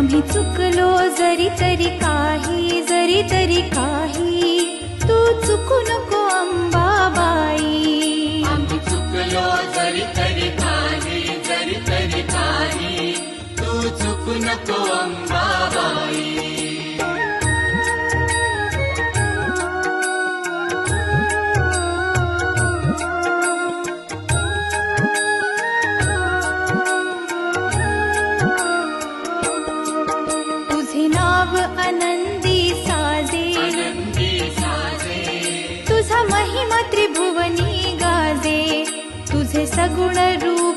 आम्ही चुकलो जरी तरी काही तू चुकू नको अंबाबाई. आम्ही चुकलो जरी तरी काही तू चुकू नको अंबाबाई. तुझे नाव आनंदी साजे, तुझा महिमा त्रिभुवनी गाजे. तुझे सगुण रूप